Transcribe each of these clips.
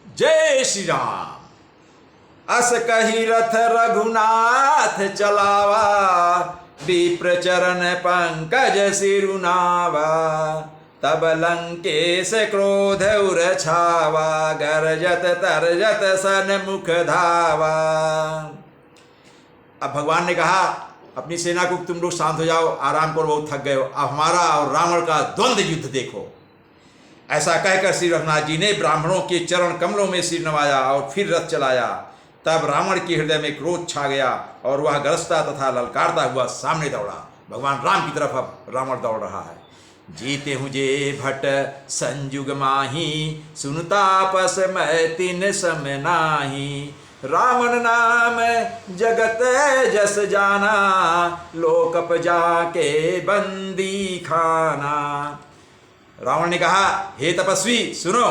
जय श्री राम। अस कही रथ रघुनाथ चलावा, विप्र चरण पंकज सिरुनावा। तब लंकेश क्रोध उर छावा, गरजत तरजत सन्मुख धावा। अब भगवान ने कहा अपनी सेना को, तुम लोग शांत हो जाओ, आराम करो, बहुत थक गए हो, अब हमारा और रावण का द्वंद्व युद्ध देखो। ऐसा कहकर श्री रघुनाथ जी ने ब्राह्मणों के चरण कमलों में सिर नवाया और फिर रथ चलाया। तब रावण के हृदय में क्रोध छा गया और वह गरजता तथा ललकारता हुआ सामने दौड़ा। भगवान राम की तरफ अब रावण दौड़ रहा है। जीते हूँ जे भट संजुग माही, सुनतापस मैं तिन सम नाही। रावण नाम जगत जस जाना, लोकप जाके बंदी खाना। रावण ने कहा, हे तपस्वी सुनो,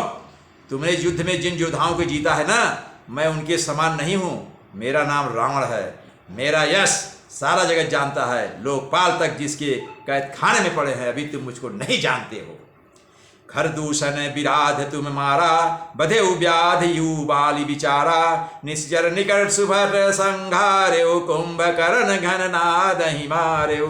तुमने युद्ध में जिन योद्धाओं को जीता है ना, मैं उनके समान नहीं हूं। मेरा नाम रावण है। मेरा यश सारा जगत जानता है, लोकपाल तक जिसके कैद खाने में पड़े हैं, अभी तुम मुझको नहीं जानते हो। खरदूषण विराध तुम मारा, बधे व्याध यू बाली विचारा। निश्चर निकट सुभर संघार्यो, कुंभकर्ण घन नाद ही मार्यो।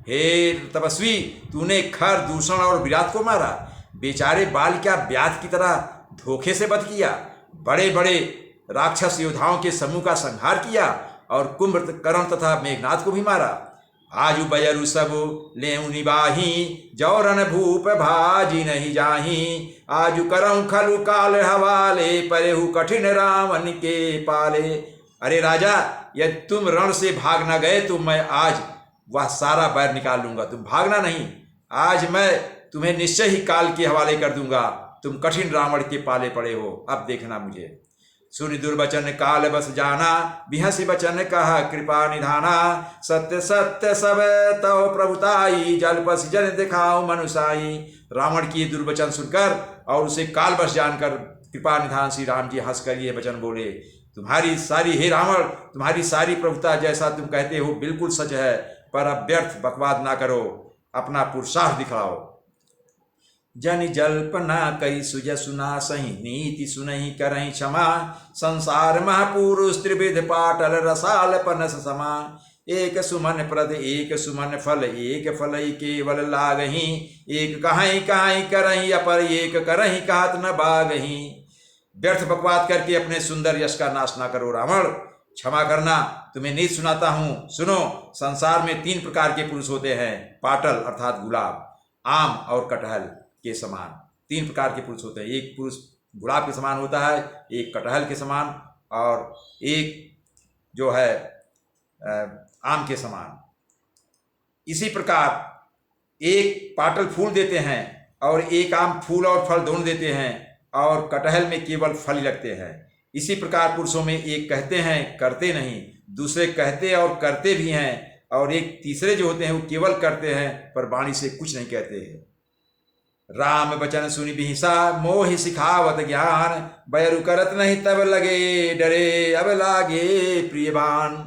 हे तपस्वी, तूने खर दूषण और विराट को मारा, बेचारे बाल क्या व्याध की तरह धोखे से वध किया। बड़े बड़े राक्षस योद्धाओं के समूह का संहार किया और कुंभकर्ण तथा मेघनाथ को भी मारा। आजु बयरु सब लेउ निबाही, जौरन भूप भाजी नहीं जाही। आजु करऊं खलु काल हवाले, परेहु कठिन रावण के पाले। अरे राजा, यदि तुम रण से भाग न गए तो मैं आज वह सारा बैर निकाल लूंगा। तुम भागना नहीं, आज मैं तुम्हें निश्चय ही काल के हवाले कर दूंगा। तुम कठिन रावण के पाले पड़े हो, अब देखना मुझे। सुनि दुर्वचन काल बस जाना, बिहसी वचन कहा कृपा निधाना। सत्य सत्य सब तव प्रभुताई, जल पस जन दिखाओ मनुसाई। रावण की दुर्वचन सुनकर और उसे काल बस जानकर कृपा निधान श्री राम जी हंस कर ये वचन बोले, तुम्हारी सारी, हे रावण, तुम्हारी सारी प्रभुता जैसा तुम कहते हो बिल्कुल सच है, पर अब व्यर्थ बकवाद ना करो, अपना पुरुषार्थ दिखलाओ। जन जल्पना कई सुज सुना सही, नीति सुनहि करहि क्षमा। संसार महापुरुष त्रिविध पाटल, रसाल पनस समा। एक सुमन प्रद एक सुमन फल, एक फल केवल लागही। एक कहाई कहाई करहि अपर, एक करहि कहत न बागही। व्यर्थ बकवाद करके अपने सुंदर यश का नाश ना करो रावण, क्षमा करना, तुम्हें नीति सुनाता हूं, सुनो। संसार में 3 प्रकार के पुरुष होते हैं, पाटल अर्थात गुलाब, आम और कटहल के समान 3 प्रकार के पुरुष होते हैं। एक पुरुष गुलाब के समान होता है, एक कटहल के समान और एक जो है आम के समान। इसी प्रकार एक पाटल फूल देते हैं और एक आम फूल और फल दोनों देते हैं और कटहल में केवल फल ही लगते हैं। इसी प्रकार पुरुषों में एक कहते हैं करते नहीं, दूसरे कहते और करते भी हैं, और एक तीसरे जो होते हैं वो केवल करते हैं पर वाणी से कुछ नहीं कहते हैं। राम वचन सुनि बिहिसा, मोहि सिखावत ज्ञान। बैरु करत नहीं तब लगे डरे, अब लागे प्रियबान।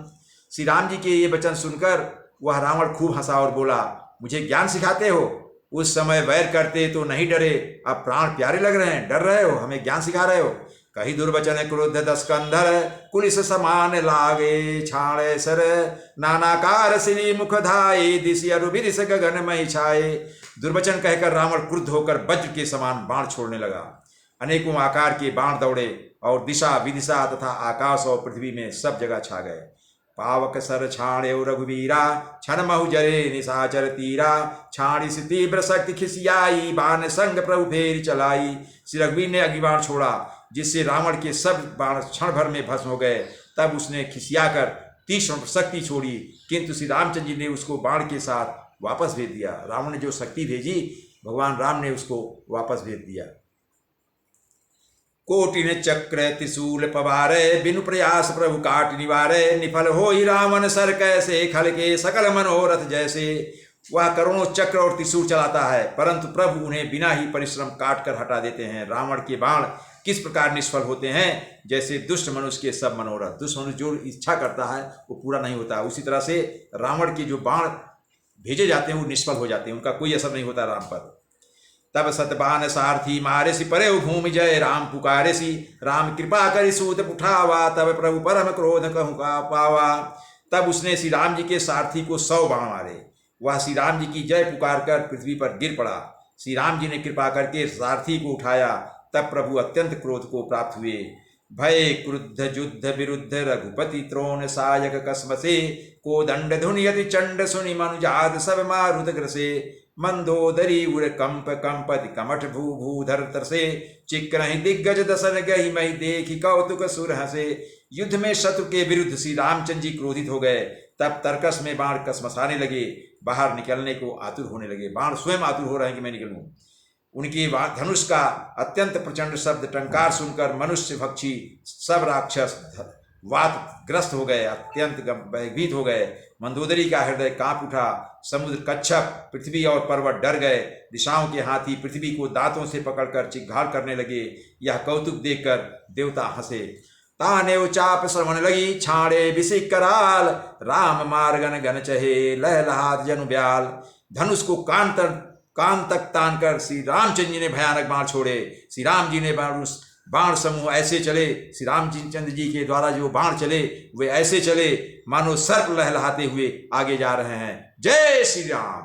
श्री राम जी के ये वचन सुनकर वह रावण खूब हंसा और बोला, मुझे ज्ञान सिखाते हो? उस समय वैर करते तो नहीं डरे, अब प्राण प्यारे लग रहे हैं, डर रहे हो, हमें ज्ञान सिखा रहे हो। कही दुर्वचन क्रोध दस कंधर, कुलिस समान लागे छाणे सर। नानाकार श्री मुख धाये, दिशि अरुभिरिस गगन मई छाए। दुर्वचन कहकर रावण क्रुद्ध होकर वज्र के समान बाण छोड़ने लगा। अनेकों आकार के बाण दौड़े और दिशा विदिशा तथा आकाश और पृथ्वी में सब जगह छा गए। पावक सर छाणे रघुवीरा, क्षण महु जरे निशाचर तीरा। छाणी से तीव्र शक्ति खिसियाई, बाण संग प्रभु फेर चलाई। श्री रघुवीर ने अग्निबाण छोड़ा जिससे रावण के सब बाण क्षण भर में भस्म हो गए। तब उसने खिसियाकर तीक्ष्ण शक्ति छोड़ी, किंतु श्री रामचंद्र जी ने उसको बाण के साथ वापस भेज दिया। रावण ने जो शक्ति भेजी, भगवान राम ने उसको वापस भेज दिया। कोटिन चक्र त्रिशूल पवारे, बिनु प्रयास प्रभु काट निवारे। निफल हो ही रावण सर कैसे, खल के सकल मनोरथ जैसे। वह करोड़ों चक्र और त्रिशूल चलाता है, परंतु प्रभु उन्हें बिना ही परिश्रम काट कर हटा देते हैं। रावण के बाण किस प्रकार निष्फल होते हैं, जैसे दुष्ट मनुष्य के सब मनोरथ। दुष्ट मनुष्य जो इच्छा करता है वो पूरा नहीं होता, उसी तरह से रावण के जो बाण भेजे जाते हैं वो निष्फल हो जाते हैं, उनका कोई असर नहीं होता राम पर। तब सतबान सारथी मारे सी परे भूमि जय, राम पुकारे सी राम कृपा करि सूत उठावा, तब प्रभु परम क्रोध कहूँ का पावा। तब उसने श्री राम जी के सारथी को 100 बाण मारे। वह श्री राम जी की जय पुकार कर पृथ्वी पर गिर पड़ा। श्री राम जी ने कृपा करके सारथी को उठाया। तब प्रभु अत्यंत क्रोध को प्राप्त हुए। भय क्रुद्ध युद्ध विरुद्ध रघुपति त्रोण सायक कसमसे, को दंड धुनि यति चंड सुनि मनुजात सब मारुत ग्रसे। मंदोदरी उर कंप कंपति कमठ भू भूधर तरसे, चिक्रहि दिग्गज दसन गहि महि देखि कौतुक सुर हसे। युद्ध में शत्रु के विरुद्ध श्री रामचंद्र जी क्रोधित हो गए। तब तर्कस में बाण कसमसाने लगे, बाहर निकलने को आतुर होने लगे। बाण स्वयं आतुर हो रहे हैं कि मैं निकलूं। उनके धनुष का अत्यंत प्रचंड शब्द टंकार सुनकर मनुष्य पक्षी सब राक्षस वात ग्रस्त हो गए, अत्यंत भयभीत हो गए। मंदोदरी का हृदय कांप उठा। समुद्र कच्छप पृथ्वी और पर्वत डर गए। दिशाओं के हाथी पृथ्वी को दांतों से पकड़कर चिघाड़ करने लगे। यह कौतुक देखकर देवता हंसे। तानेव चाप श्रवण लगी छाड़े बिसिक कराल, राम मार्गन गन चहे लहलहात जनु ब्याल। धनुष को कान तक तान कर श्री रामचंद्र जी ने भयानक बाण छोड़े। श्री राम जी ने बाण समूह ऐसे चले, श्री रामचंद्र जी के द्वारा जो बाण चले वे ऐसे चले मानो सर्प लहलहाते हुए आगे जा रहे हैं। जय श्री राम।